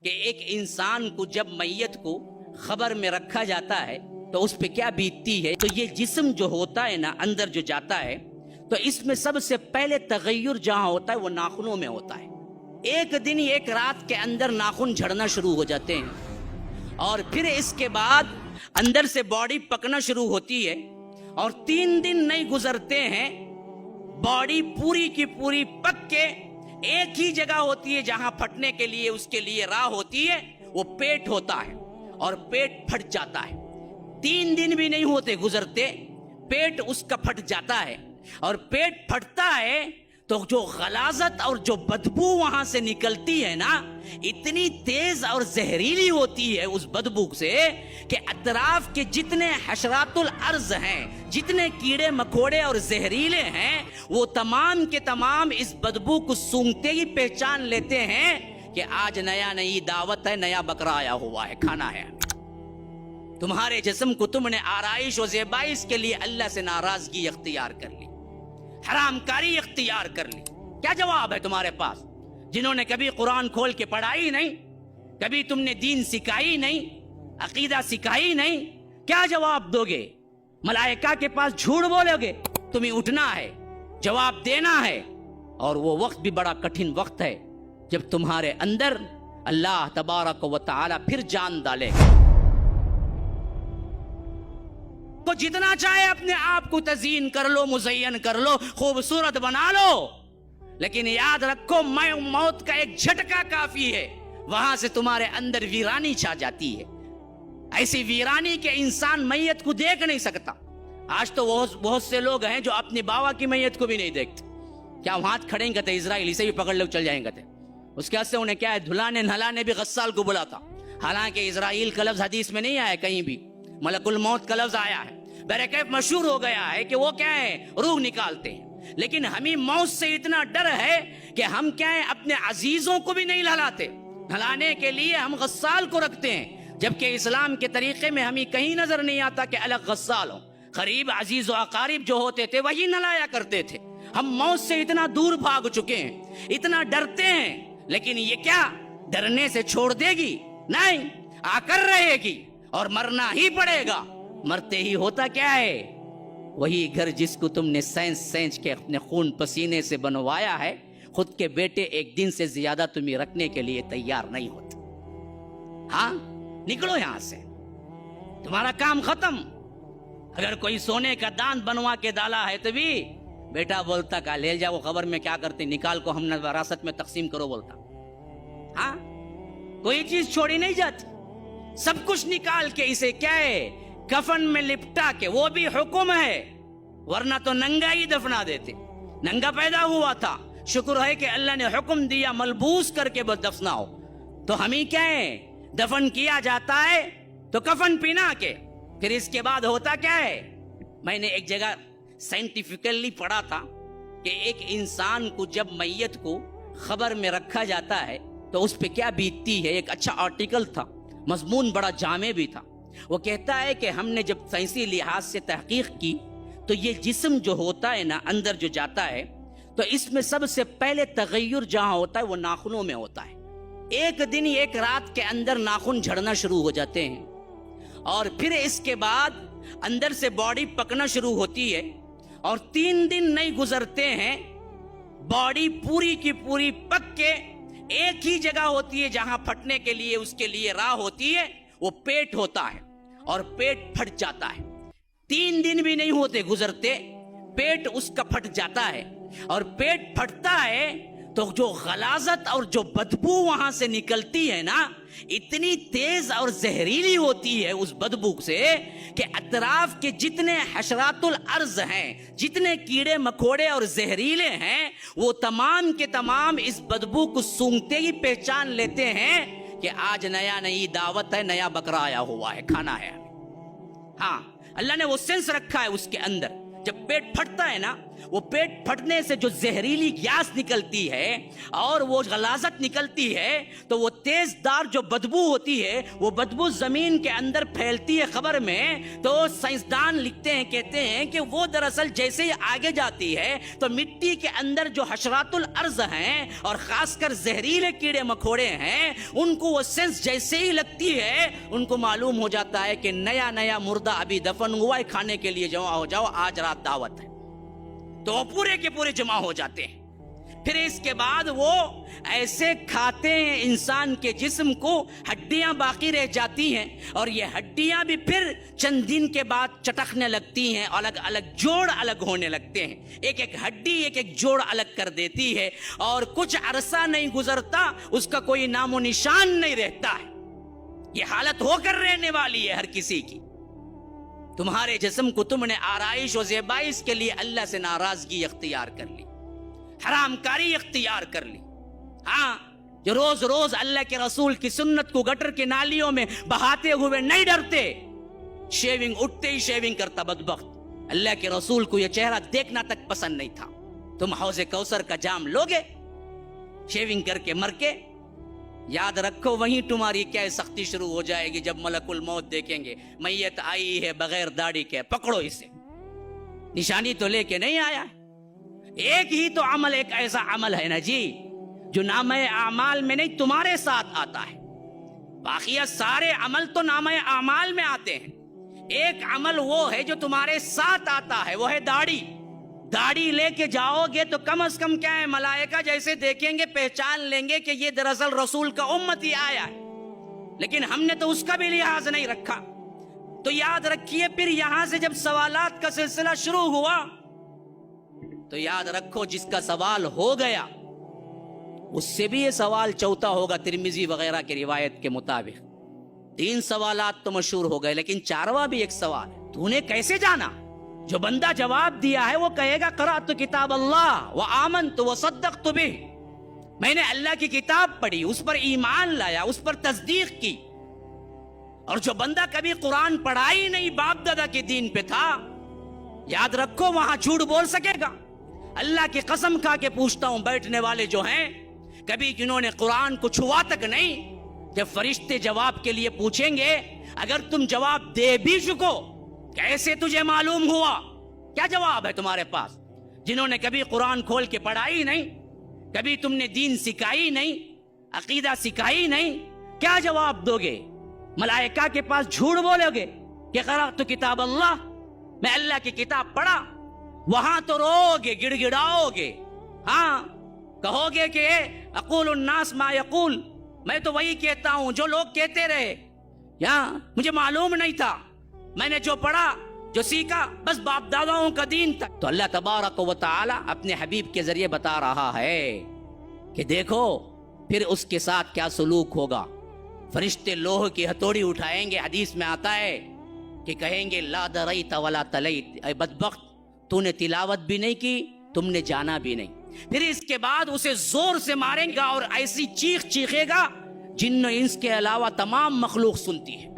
کہ ایک انسان کو جب میت کو خبر میں رکھا جاتا ہے تو اس پہ کیا بیتتی ہے. تو یہ جسم جو ہوتا ہے نا اندر جو جاتا ہے تو اس میں سب سے پہلے تغیر جہاں ہوتا ہے وہ ناخنوں میں ہوتا ہے. ایک دن ایک رات کے اندر ناخن جھڑنا شروع ہو جاتے ہیں اور پھر اس کے بعد اندر سے باڈی پکنا شروع ہوتی ہے اور 3 دن نہیں گزرتے ہیں باڈی پوری کی پوری پک کے ایک ہی جگہ ہوتی ہے جہاں پھٹنے کے لیے اس کے لیے راہ ہوتی ہے وہ پیٹ ہوتا ہے اور پیٹ پھٹ جاتا ہے. 3 دن بھی نہیں ہوتے گزرتے پیٹ اس کا پھٹ جاتا ہے اور پیٹ پھٹتا ہے تو جو غلاظت اور جو بدبو وہاں سے نکلتی ہے نا اتنی تیز اور زہریلی ہوتی ہے اس بدبو سے کہ اطراف کے جتنے حشرات الارض ہیں جتنے کیڑے مکوڑے اور زہریلے ہیں وہ تمام کے تمام اس بدبو کو سونگتے ہی پہچان لیتے ہیں کہ آج نئی دعوت ہے, نیا بکرا آیا ہوا ہے, کھانا ہے. تمہارے جسم کو تم نے آرائش و زیبائش کے لیے اللہ سے ناراضگی اختیار کر لی, حرام کاری اختیار کر لی. کیا جواب ہے تمہارے پاس جنہوں نے کبھی قرآن کھول کے پڑھائی نہیں, کبھی تم نے دین سکھائی نہیں, عقیدہ سکھائی نہیں؟ کیا جواب دو گے؟ ملائکہ کے پاس جھوٹ بولو گے؟ تمہیں اٹھنا ہے, جواب دینا ہے. اور وہ وقت بھی بڑا کٹھن وقت ہے جب تمہارے اندر اللہ تبارک و تعالی پھر جان ڈالے گا. تو جتنا چاہے اپنے آپ کو تزئین کر لو, مزین کر لو, خوبصورت بنا لو, لیکن یاد رکھو موت کا ایک جھٹکا کافی ہے, وہاں سے تمہارے اندر ویرانی چھا جاتی ہے. ایسی ویرانی کہ انسان میت کو دیکھ نہیں سکتا. آج تو بہت سے لوگ ہیں جو اپنی باوا کی میت کو بھی نہیں دیکھتے. کیا وہاں کھڑیں گے تھے اسرائیل اسے بھی پکڑ لے چل جائیں گے تھے. اس کے سے انہیں کیا ہے, دھلانے نہلانے بھی غسال کو بلا تھا. حالانکہ اسرائیل کا لفظ حدیث میں نہیں آیا, کہیں بھی ملک الموت کا لفظ آیا ہے. بہرکیف مشہور ہو گیا ہے کہ وہ کیا ہے, روح نکالتے ہیں. لیکن ہمیں موت سے اتنا ڈر ہے کہ ہم کیا ہے, اپنے عزیزوں کو بھی نہیں نہلاتے. نہلانے کے لیے ہم غسال کو رکھتے ہیں, جبکہ اسلام کے طریقے میں ہمیں کہیں نظر نہیں آتا کہ الگ غسال ہو. قریب عزیز و اقارب جو ہوتے تھے وہی نہلایا کرتے تھے. ہم موت سے اتنا دور بھاگ چکے ہیں, اتنا ڈرتے ہیں, لیکن یہ کیا ڈرنے سے چھوڑ دے گی؟ نہیں, آ کر رہے گی اور مرنا ہی پڑے گا. مرتے ہی ہوتا کیا ہے, وہی گھر جس کو تم نے سینچ کے اپنے خون پسینے سے بنوایا ہے, خود کے بیٹے ایک دن سے زیادہ تمہیں رکھنے کے لیے تیار نہیں ہوتے. ہاں, نکلو یہاں سے, تمہارا کام ختم. اگر کوئی سونے کا دان بنوا کے ڈالا ہے تو بھی بیٹا بولتا کہ لے جاؤ, خبر میں کیا کرتے, نکال کو ہم نے وراثت میں تقسیم کرو بولتا. ہاں, کوئی چیز چھوڑی نہیں جاتی, سب کچھ نکال کے اسے کیا ہے کفن میں لپٹا کے, وہ بھی حکم ہے, ورنہ تو ننگا ہی دفنا دیتے. ننگا پیدا ہوا تھا, شکر ہے کہ اللہ نے حکم دیا ملبوس کر کے بس دفناؤ. تو ہمیں کیا ہے, دفن کیا جاتا ہے تو کفن پہنا کے. پھر اس کے بعد ہوتا کیا ہے, میں نے ایک جگہ سائنٹیفکلی پڑھا تھا کہ ایک انسان کو جب میت کو خبر میں رکھا جاتا ہے تو اس پہ کیا بیتتی ہے. ایک اچھا آرٹیکل تھا, مضمون بڑا جامع بھی تھا. وہ کہتا ہے کہ ہم نے جب سائنسی لحاظ سے تحقیق کی تو یہ جسم جو ہوتا ہے نا اندر جو جاتا ہے تو اس میں سب سے پہلے تغیر جہاں ہوتا ہے وہ ناخنوں میں ہوتا ہے. ایک دن ایک رات کے اندر ناخن جھڑنا شروع ہو جاتے ہیں اور پھر اس کے بعد اندر سے باڈی پکنا شروع ہوتی ہے اور 3 دن نہیں گزرتے ہیں باڈی پوری کی پوری پک کے ایک ہی جگہ ہوتی ہے جہاں پھٹنے کے لیے اس کے لیے راہ ہوتی ہے, وہ پیٹ ہوتا ہے اور پیٹ پھٹ جاتا ہے. 3 دن بھی نہیں ہوتے گزرتے پیٹ اس کا پھٹ جاتا ہے اور پیٹ پھٹتا ہے تو جو غلاظت اور جو بدبو وہاں سے نکلتی ہے نا اتنی تیز اور زہریلی ہوتی ہے اس بدبو سے کہ اطراف کے جتنے حشرات الارض ہیں جتنے کیڑے مکوڑے اور زہریلے ہیں وہ تمام کے تمام اس بدبو کو سونگتے ہی پہچان لیتے ہیں کہ آج نئی دعوت ہے, نیا بکرا آیا ہوا ہے, کھانا ہے. ہاں, اللہ نے وہ سینس رکھا ہے اس کے اندر. جب پیٹ پھٹتا ہے نا وہ پیٹ پھٹنے سے جو زہریلی گیس نکلتی ہے اور وہ غلاظت نکلتی ہے تو وہ تیز دار جو بدبو ہوتی ہے وہ بدبو زمین کے اندر پھیلتی ہے قبر میں، تو سائنسدان لکھتے ہیں، کہتے ہیں کہ وہ دراصل جیسے ہی آگے جاتی ہے تو مٹی کے اندر جو حشرات الارض ہیں اور خاص کر زہریلے کیڑے مکوڑے ہیں، ان کو وہ سینس جیسے ہی لگتی ہے ان کو معلوم ہو جاتا ہے کہ نیا مردہ ابھی دفن ہوا ہے، کھانے کے لیے جمع ہو جاؤ، آج رات دعوت ہے، تو وہ پورے کے پورے جمع ہو جاتے ہیں۔ پھر اس کے بعد وہ ایسے کھاتے ہیں انسان کے جسم کو، ہڈیاں باقی رہ جاتی ہیں، اور یہ ہڈیاں بھی پھر چند دن کے بعد چٹکنے لگتی ہیں، الگ الگ جوڑ الگ ہونے لگتے ہیں، ایک ایک ہڈی ایک ایک جوڑ الگ کر دیتی ہے، اور کچھ عرصہ نہیں گزرتا اس کا کوئی نام و نشان نہیں رہتا ہے۔ یہ حالت ہو کر رہنے والی ہے ہر کسی کی۔ تمہارے جسم کو تم نے آرائش و زیبائش کے لیے اللہ سے ناراضگی اختیار کر لی، حرام کاری اختیار کر لی۔ ہاں، جو روز روز اللہ کے رسول کی سنت کو گٹر کے نالیوں میں بہاتے ہوئے نہیں ڈرتے، شیونگ اٹھتے ہی شیونگ کرتا بدبخت، اللہ کے رسول کو یہ چہرہ دیکھنا تک پسند نہیں تھا۔ تم حوض کوثر کا جام لوگے شیونگ کر کے مر کے، یاد رکھو وہیں تمہاری کیا سختی شروع ہو جائے گی جب ملک الموت دیکھیں گے میت آئی ہے بغیر داڑھی کے، پکڑو اسے، نشانی تو لے کے نہیں آیا۔ ایک ہی تو عمل، ایک ایسا عمل ہے نا جی جو نامہ اعمال میں نہیں تمہارے ساتھ آتا ہے، باقی سارے عمل تو نامہ اعمال میں آتے ہیں۔ ایک عمل وہ ہے جو تمہارے ساتھ آتا ہے، وہ ہے داڑھی۔ داڑھی لے کے جاؤ گے تو کم از کم کیا ہے، ملائکہ جیسے دیکھیں گے پہچان لیں گے کہ یہ دراصل رسول کا امتی آیا ہے، لیکن ہم نے تو اس کا بھی لحاظ نہیں رکھا۔ تو یاد رکھیے، پھر یہاں سے جب سوالات کا سلسلہ شروع ہوا تو یاد رکھو جس کا سوال ہو گیا اس سے بھی یہ سوال چوتھا ہوگا، ترمذی وغیرہ کی روایت کے مطابق۔ 3 سوالات تو مشہور ہو گئے، لیکن 4واں بھی ایک سوال ہے، تو نے کیسے جانا؟ جو بندہ جواب دیا ہے وہ کہے گا قرأت کتاب اللہ وآمنت وصدقت بہ، میں نے اللہ کی کتاب پڑھی، اس پر ایمان لایا، اس پر تصدیق کی۔ اور جو بندہ کبھی قرآن پڑھا ہی نہیں، باپ دادا کے دین پہ تھا، یاد رکھو وہاں جھوٹ بول سکے گا؟ اللہ کی قسم کھا کے پوچھتا ہوں، بیٹھنے والے جو ہیں کبھی جنہوں نے قرآن کو چھوا تک نہیں، جب فرشتے جواب کے لیے پوچھیں گے اگر تم جواب دے بھی چکو، کیسے تجھے معلوم ہوا؟ کیا جواب ہے تمہارے پاس؟ جنہوں نے کبھی قرآن کھول کے پڑھا ہی نہیں، کبھی تم نے دین سکھائی نہیں، عقیدہ سکھائی نہیں، کیا جواب دو گے؟ ملائکہ کے پاس جھوٹ بولو گے کہ قرأت کتاب اللہ، میں اللہ کی کتاب پڑھا؟ وہاں تو رو گے، گڑ گڑاؤ گے، ہاں کہو گے کہ اقول الناس ما یقول، میں تو وہی کہتا ہوں جو لوگ کہتے رہے، یا مجھے معلوم نہیں تھا، میں نے جو پڑھا جو سیکھا بس باپ داداؤں کا دین تک۔ تو اللہ تبارک و تعالی اپنے حبیب کے ذریعے بتا رہا ہے کہ دیکھو پھر اس کے ساتھ کیا سلوک ہوگا۔ فرشتے لوہ کی ہتھوڑی اٹھائیں گے، حدیث میں آتا ہے کہ کہیں گے لا دریت ولا تلیت، اے بدبخت تو نے تلاوت بھی نہیں کی، تم نے جانا بھی نہیں۔ پھر اس کے بعد اسے زور سے ماریں گا اور ایسی چیخ چیخے گا جن و انس کے علاوہ تمام مخلوق سنتی ہے۔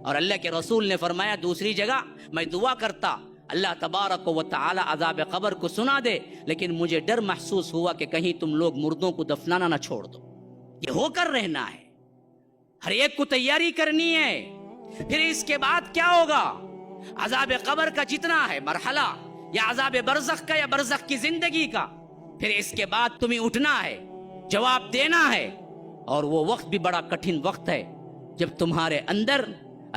اور اللہ کے رسول نے فرمایا دوسری جگہ، میں دعا کرتا اللہ تبارک و تعالی عذاب قبر کو سنا دے، لیکن مجھے ڈر محسوس ہوا کہ کہیں تم لوگ مردوں کو دفنانا نہ چھوڑ دو۔ یہ ہو کر رہنا ہے، ہر ایک کو تیاری کرنی ہے۔ پھر اس کے بعد کیا ہوگا؟ عذاب قبر کا جتنا ہے مرحلہ، یا عذاب برزخ کا، یا برزخ کی زندگی کا، پھر اس کے بعد تمہیں اٹھنا ہے، جواب دینا ہے، اور وہ وقت بھی بڑا کٹھن وقت ہے جب تمہارے اندر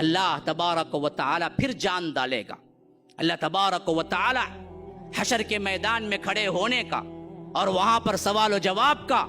اللہ تبارک و تعالی پھر جان ڈالے گا۔ اللہ تبارک و تعالی حشر کے میدان میں کھڑے ہونے کا اور وہاں پر سوال و جواب کا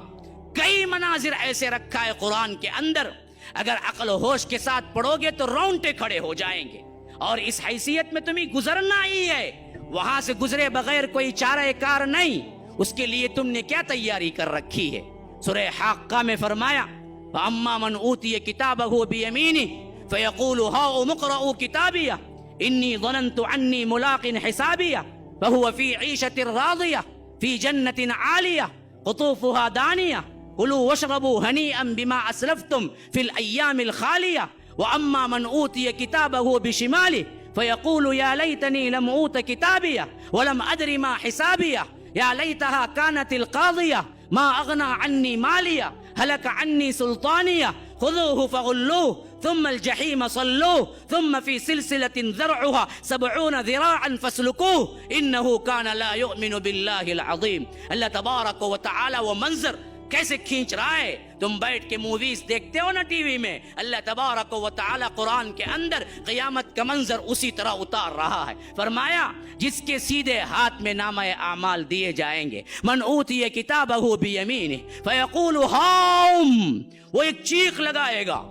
کئی مناظر ایسے رکھا ہے قرآن کے اندر، اگر عقل و ہوش کے ساتھ پڑھو گے تو رونگٹے کھڑے ہو جائیں گے۔ اور اس حیثیت میں تمہیں گزرنا ہی ہے، وہاں سے گزرے بغیر کوئی چارہ کار نہیں۔ اس کے لیے تم نے کیا تیاری کر رکھی ہے؟ سورہ حاقہ میں فرمایا فَأَمَّا مَنْ أُوتِيَ كِتَابَهُ بِيَمِينِهِ فَيَقُولُ هَاؤُمُ اقْرَءُوا كِتَابِيَهْ إِنِّي ظَنَنْتُ عَنِّي مُلَاقٍ حِسَابِيَهْ فَهُوَ فِي عِيشَةٍ رَاضِيَةٍ فِي جَنَّةٍ عَالِيَةٍ قُطُوفُهَا دَانِيَةٌ كُلُوا وَاشْرَبُوا هَنِيئًا بِمَا أَسْلَفْتُمْ فِي الْأَيَّامِ الْخَالِيَةِ وَأَمَّا مَنْ أُوتِيَ كِتَابَهُ بِشِمَالِهِ فيقول يا ليتني لم أوت كتابيه ولم أدر ما حسابيه يا ليتها كانت القاضية ما أغنى عني ماليه هلك عني سلطانيه خذوه فغلوه ثم الجحيم صلوه ثم في سلسلة ذرعها 70 ذراعا فاسلكوه إنه كان لا يؤمن بالله العظيم. اللہ تبارک و تعالی وہ منظر کیسے کھینچ رہا ہے. تم بیٹھ کے موویز دیکھتے ہو نا ٹی وی میں, اللہ تبارک و تعالی قرآن کے اندر قیامت کا منظر اسی طرح اتار رہا ہے. فرمایا جس کے سیدھے ہاتھ میں نامہ اعمال دیے جائیں گے, من اوتی کتابہ بیمینہ فیقول ہاؤم, وہ ایک چیخ لگائے گا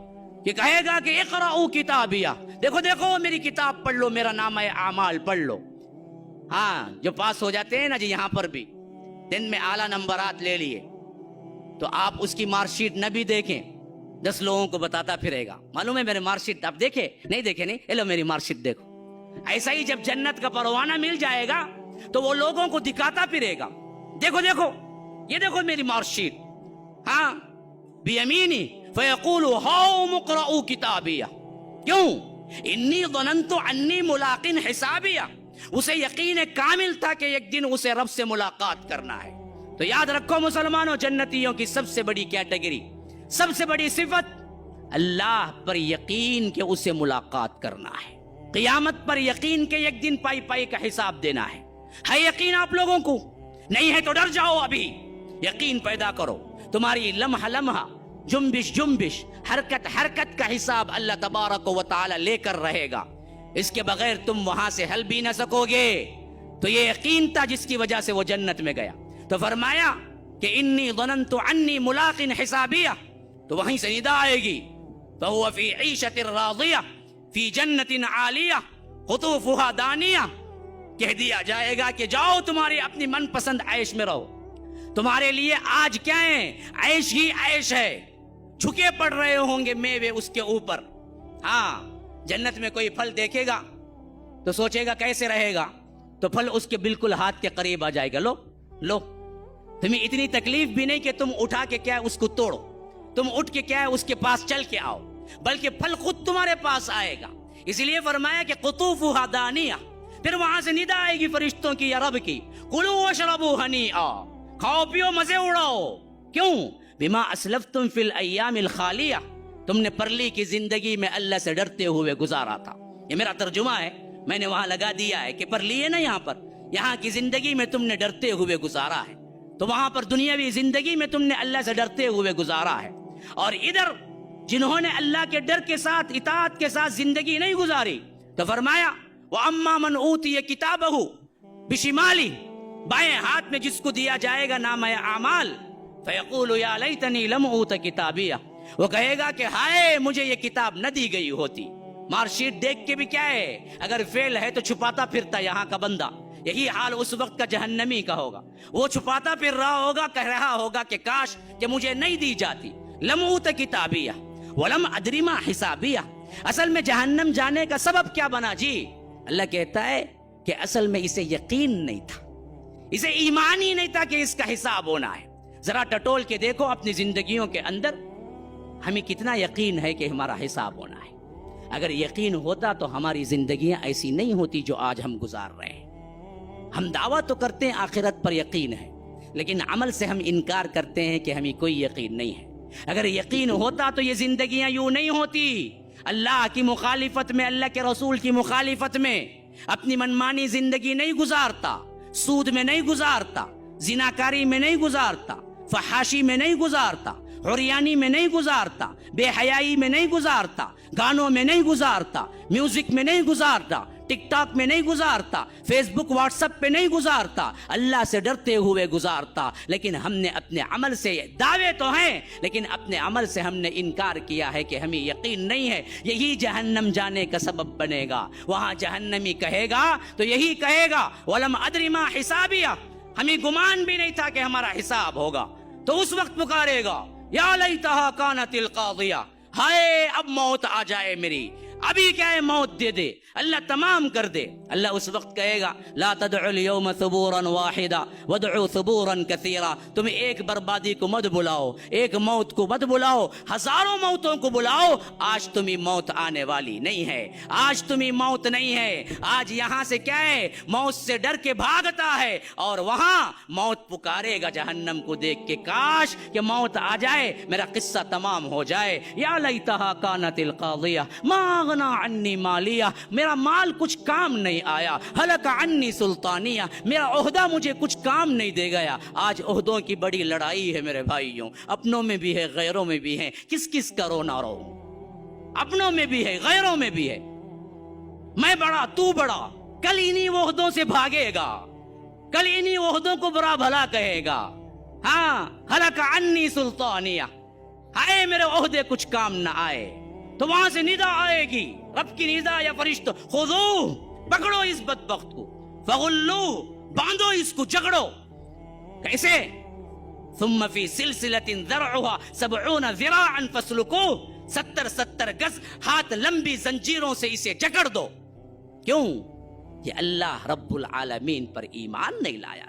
کہ کہے گا کہ اقرأوا کتابیہ, دیکھو دیکھو میری کتاب پڑھ لو, میرا نامہ اعمال پڑھ لو. ہاں جو پاس ہو جاتے ہیں نا جی یہاں پر بھی 10 میں اعلیٰ نمبرات لے لیے, تو آپ اس کی مارک شیٹ نہ بھی دیکھیں, 10 لوگوں کو بتاتا پھرے گا, معلوم ہے میرے مارک شیٹ آپ دیکھے نہیں دیکھے نہیں, لو میری مارک شیٹ دیکھو. ایسا ہی جب جنت کا پروانہ مل جائے گا تو وہ لوگوں کو دکھاتا پھرے گا, دیکھو دیکھو یہ دیکھو میری مارک شیٹ. ہاں بیمینی فیقول ہاؤم اقرؤوا کتابیہ, کیوں انی ظننت انی ملاق حسابیہ, اسے یقین کامل تھا کہ ایک دن اسے رب سے ملاقات کرنا ہے. تو یاد رکھو مسلمانوں, جنتیوں کی سب سے بڑی کیٹیگری, سب سے بڑی صفت اللہ پر یقین کہ اسے ملاقات کرنا ہے, قیامت پر یقین کہ ایک دن پائی پائی کا حساب دینا ہے. ہے یقین آپ لوگوں کو؟ نہیں ہے تو ڈر جاؤ, ابھی یقین پیدا کرو. تمہاری لمحہ لمحہ, جنبش جنبش, حرکت حرکت کا حساب اللہ تبارک و تعالی لے کر رہے گا. اس کے بغیر تم وہاں سے ہل بھی نہ سکو گے. تو یہ یقین تھا جس کی وجہ سے وہ جنت میں گیا. تو فرمایا کہ انی ظننت انی ملاق حسابیہ, تو وہیں سے ندا آئے گی فہو فی عیشۃ راضیہ فی جنت عالیہ قطوفها دانیہ. کہہ دیا جائے گا کہ جاؤ تمہاری اپنی من پسند عیش میں رہو, تمہارے لیے آج کیا ہے, عیش ہی عیش ہے. جھکے پڑ رہے ہوں گے میوے اس کے اوپر. ہاں جنت میں کوئی پھل دیکھے گا تو سوچے گا کیسے رہے گا, تو پھل اس کے بالکل ہاتھ کے قریب آ جائے گا, لو لو. تمہیں اتنی تکلیف بھی نہیں کہ تم اٹھا کے کیا اس کو توڑو, تم اٹھ کے کیا اس کے پاس چل کے آؤ, بلکہ پھل خود تمہارے پاس آئے گا. اس لیے فرمایا کہ قطوفها دانیہ. پھر وہاں سے ندا آئے گی فرشتوں کی یا رب کی, کلوا واشربوا ہنیئا, کھاؤ پیو مزے اڑاؤ. کیوں؟ بما اسلفتم فی الایام الخالیہ, تم نے پرلی کی زندگی میں اللہ سے ڈرتے ہوئے گزارا تھا. یہ میرا ترجمہ ہے, میں نے وہاں لگا دیا ہے کہ پرلی ہے نا, یہاں پر یہاں کی زندگی میں تم نے ڈرتے ہوئے گزارا ہے, تو وہاں پر دنیاوی زندگی میں تم نے اللہ سے ڈرتے ہوئے گزارا ہے. اور ادھر جنہوں نے اللہ کے ڈر کے ساتھ اطاعت کے ساتھ زندگی نہیں گزاری, تو فرمایا وَأَمَّا مَنْ أُوتِيَ كِتَابَهُ بِشِمَالِهِ, بائیں ہاتھ میں جس کو دیا جائے گا نامہ اعمال, فَيَقُولُ يَا لَيْتَنِي لَمْ أُوتَ كِتَابِيَهْ, وہ کہے گا کہ ہائے مجھے یہ کتاب نہ دی گئی ہوتی. مارک شیٹ دیکھ کے بھی کیا ہے, اگر فیل ہے تو چھپاتا پھرتا یہاں کا بندہ. یہی حال اس وقت کا جہنمی کا ہوگا, وہ چھپاتا پھر رہا ہوگا, کہہ رہا ہوگا کہ کاش کہ مجھے نہیں دی جاتی. لم اوت کتابیہ ولم ادری ما حسابیہ. اصل میں جہنم جانے کا سبب کیا بنا جی؟ اللہ کہتا ہے کہ اصل میں اسے یقین نہیں تھا, اسے ایمان ہی نہیں تھا کہ اس کا حساب ہونا ہے. ذرا ٹٹول کے دیکھو اپنی زندگیوں کے اندر ہمیں کتنا یقین ہے کہ ہمارا حساب ہونا ہے. اگر یقین ہوتا تو ہماری زندگیاں ایسی نہیں ہوتی جو آج ہم گزار رہے ہیں. ہم دعویٰ تو کرتے ہیں آخرت پر یقین ہے, لیکن عمل سے ہم انکار کرتے ہیں کہ ہمیں کوئی یقین نہیں ہے. اگر یقین ہوتا تو یہ زندگیاں یوں نہیں ہوتی. اللہ کی مخالفت میں, اللہ کے رسول کی مخالفت میں اپنی منمانی زندگی نہیں گزارتا, سود میں نہیں گزارتا, زناکاری میں نہیں گزارتا, فحاشی میں نہیں گزارتا, عریانی میں نہیں گزارتا, بے حیائی میں نہیں گزارتا, گانوں میں نہیں گزارتا, میوزک میں نہیں گزارتا, ٹک ٹاک میں نہیں گزارتا, فیس بک واٹس ایپ پہ نہیں گزارتا, اللہ سے ڈرتے ہوئے گزارتا. لیکن ہم نے اپنے عمل سے, دعوے تو ہیں لیکن اپنے عمل سے ہم نے انکار کیا ہے کہ ہمیں یقین نہیں ہے. یہی جہنم جانے کا سبب بنے گا. وہاں جہنمی کہے گا تو یہی کہے گا وَلَمْ أَدْرِ مَا حِسَابِيَهْ, ہمیں گمان بھی نہیں تھا کہ ہمارا حساب ہوگا. تو اس وقت پکارے گا یا لیتہا کانت القاضیہ, ہائے اب موت آ جائے میری, ابھی کیا ہے موت دے دے, اللہ تمام کر دے. اللہ اس وقت کہے گا لا تدعوا اليوم ثبورا واحدا وادعوا ثبورا كثيرا. تم ایک بربادی کو مت بلاؤ, ایک موت کو مت بلاؤ, ہزاروں موتوں کو بلاؤ. آج تمہیں موت آنے والی نہیں ہے, آج تمہیں موت نہیں ہے. آج یہاں سے کیا ہے, موت سے ڈر کے بھاگتا ہے, اور وہاں موت پکارے گا جہنم کو دیکھ کے, کاش کہ موت آ جائے, میرا قصہ تمام ہو جائے. یا لیتہا کانت القاضیہ ما اغنی عنی مالیہ, میرا مال کچھ کام نہیں آیا. ہلک عنی سلطانیہ, میرا عہدہ مجھے کچھ کام نہیں دے گیا. آج عہدوں کی بڑی لڑائی ہے میرے بھائیوں, اپنوں میں بھی ہے غیروں میں بھی ہے. کس کس کا رو نہ رو, اپنوں میں بھی ہے غیروں میں بھی ہے. میں بڑا تو بڑا, کل انہی عہدوں سے بھاگے گا, کل انہی عہدوں کو برا بھلا کہے گا. ہاں ہلک عنی سلطانیہ, ہائے میرے عہدے کچھ کام نہ آئے. تو وہاں سے ندا آئے گی, رب کی ندا یا فرشتوں, خذو, پکڑو اس بدبخت کو, فغلو, باندھو اس کو, جگڑو. کیسے؟ ثم فی سلسلۃ ذرعها 70 ذراعا فاسلکوہ, 70 گز ہاتھ لمبی زنجیروں سے اسے جکڑ دو. کیوں؟ کہ اللہ رب العالمین پر ایمان نہیں لایا.